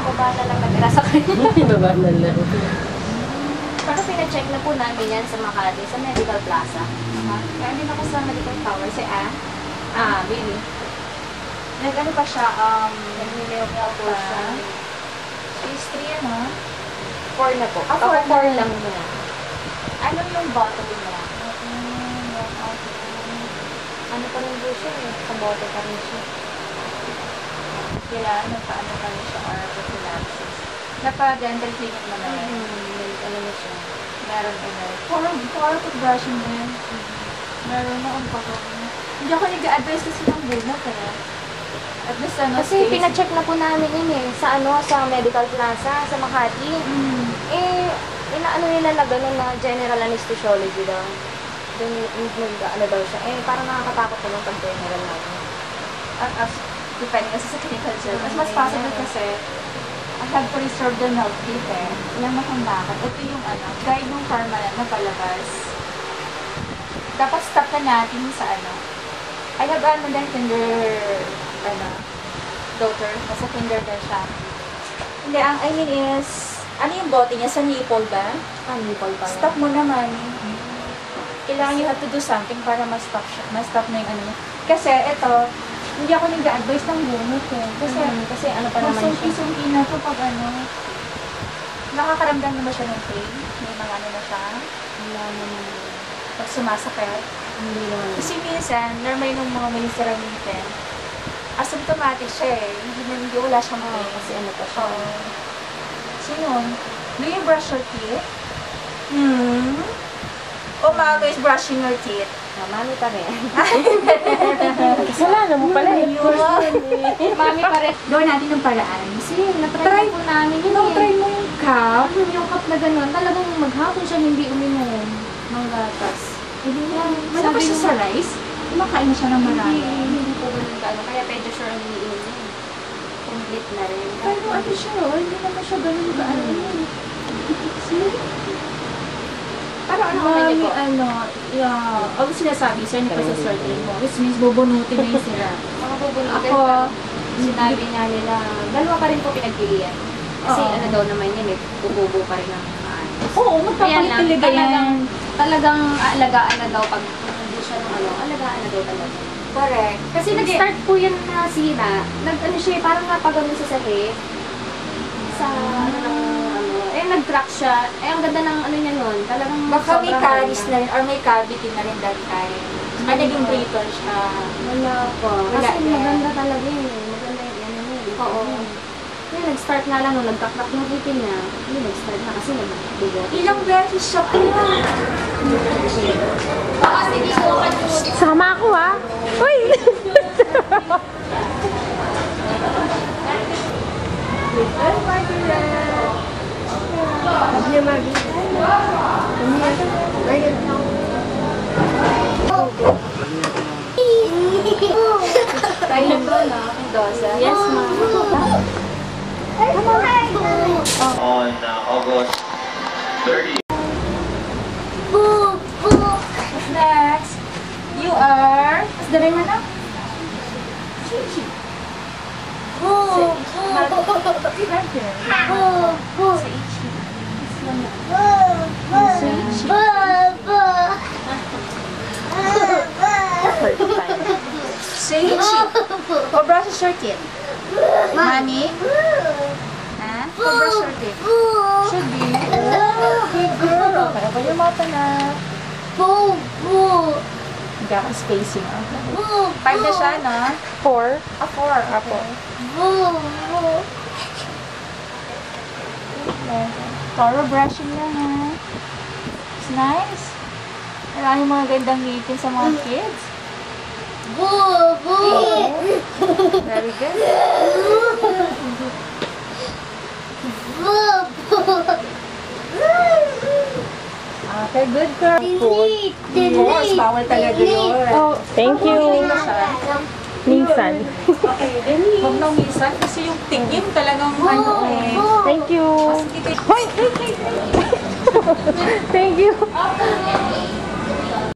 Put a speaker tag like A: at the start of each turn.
A: baba na lang natira sa kanya.
B: Baba na lang.
A: Pero pina-check na po namin yan sa Makati, sa Medical Plaza. Kaya din ako sa Medical Tower, si Billy. Nag-ano pa siya, nag-mileo po siya. Phase 3 ano? 4 na po. 4 lang muna. Ano yung bottle niya? Ano pa rin po siya eh? Sa bottle pa rin siya. Kaya nagpa-ano pa rin siya or prophylaxis. Napa-dental clinic naman eh. Ano na siya? Meron pa na. Para pag-brushing na yan. Meron na ang patong. Hindi ako nag-advise kasi ng bunot eh. At least ano, kasi pina-check na po namin yun eh. Sa Medical Plaza, sa Makati. Inaano nila na gano'n na general anesthesiology daw. Ano daw siya. Parang nakakatakot naman pag general na. Depende kasi sa clinical job. Mas possible kasi I have to reserve the note dito eh. Alam mo kung bakit. Ito yung guide ng permanent na palabas. Dapat stop na natin sa I have daughter. Nasa kinder na siya. Hindi, ang I mean is, ano yung bote niya? Sa nipple ba? Nipple pa. Stop mo naman. Kailangan you have to do something para ma-stop siya. Ma-stop na yung niya. Kasi ito, hindi ako nag-advise ng bunot eh. Kasi ano pa naman siya. Sunki na ito pag nakakaramdam naman siya ng pain. May mga na siya. Pag sumasakit. Kasi minsan, normal yung mga may siramitin. Asymptomatic siya eh. Hindi wala siyang pain. Kasi pa siya. So yun. Do you brush your teeth? Mama is brushing your teeth. Mami pa rin.
B: Kasalanan mo pala eh.
A: Mami pa rin. Gawin natin ng paraan. Kasi na-try po namin yun eh. Try mo yung cup. Yung cup na gano'n. Talagang maghapon siya hindi uminom ng gatas. Ano pa siya sa rice? Kumakain na siya ng marami. Hindi po ganun gano'n. Kaya medyo sure ang iniinom niya. Complete na rin. Pero ano siya hindi naman siya ganun gano'n. See? Pero ang sinasabi siya, hindi pa sa surgery mo. Which means, bubunutin na yung sila. Ako, sinabi nga nila, dalawa pa rin po pinagpilian. Kasi daw naman yun bububo pa rin ang Oo, magpapalit talaga yan. Talagang alagaan na daw pag hindi siya alagaan na daw talaga. Correct. Kasi nag-start po yan na sira. Siya, parang napagano sa sahig. Sa nag-crack siya. Ang ganda ng niya nun. Talagang baka may caries na rin or may cavity na rin that time. Naging brittle siya. Wala po. Kasi maganda talaga yun. Maganda yung Oo. Kaya nag-start nga lang nung nagka-crack ng ngipin niya. Nag-start na kasi nag-dugo. Ilang beses siya
B: Sama ako ha. Uy!
A: Kaya po na, dosa. Yes, ma'am.
C: On August 30.
A: What's next? You are... What's the name na? Chichi. Or brush your teeth. Mommy? Or brush your teeth. Should be. Good girl. Okay, open your mouth na. Hindi ako spacing. 5 na siya, no?
B: 4.
A: 4. Apo. Thorough brushing lang, ha? It's nice. Maraming mga gandang ngipin sa mga kids. Very good. Okay, good girl. Of bawal talaga yun.
B: Oh, thank you. Minsan.
A: Okay, huwag nang minsan kasi yung tingin talagang
B: Thank you. Hoy! Thank you.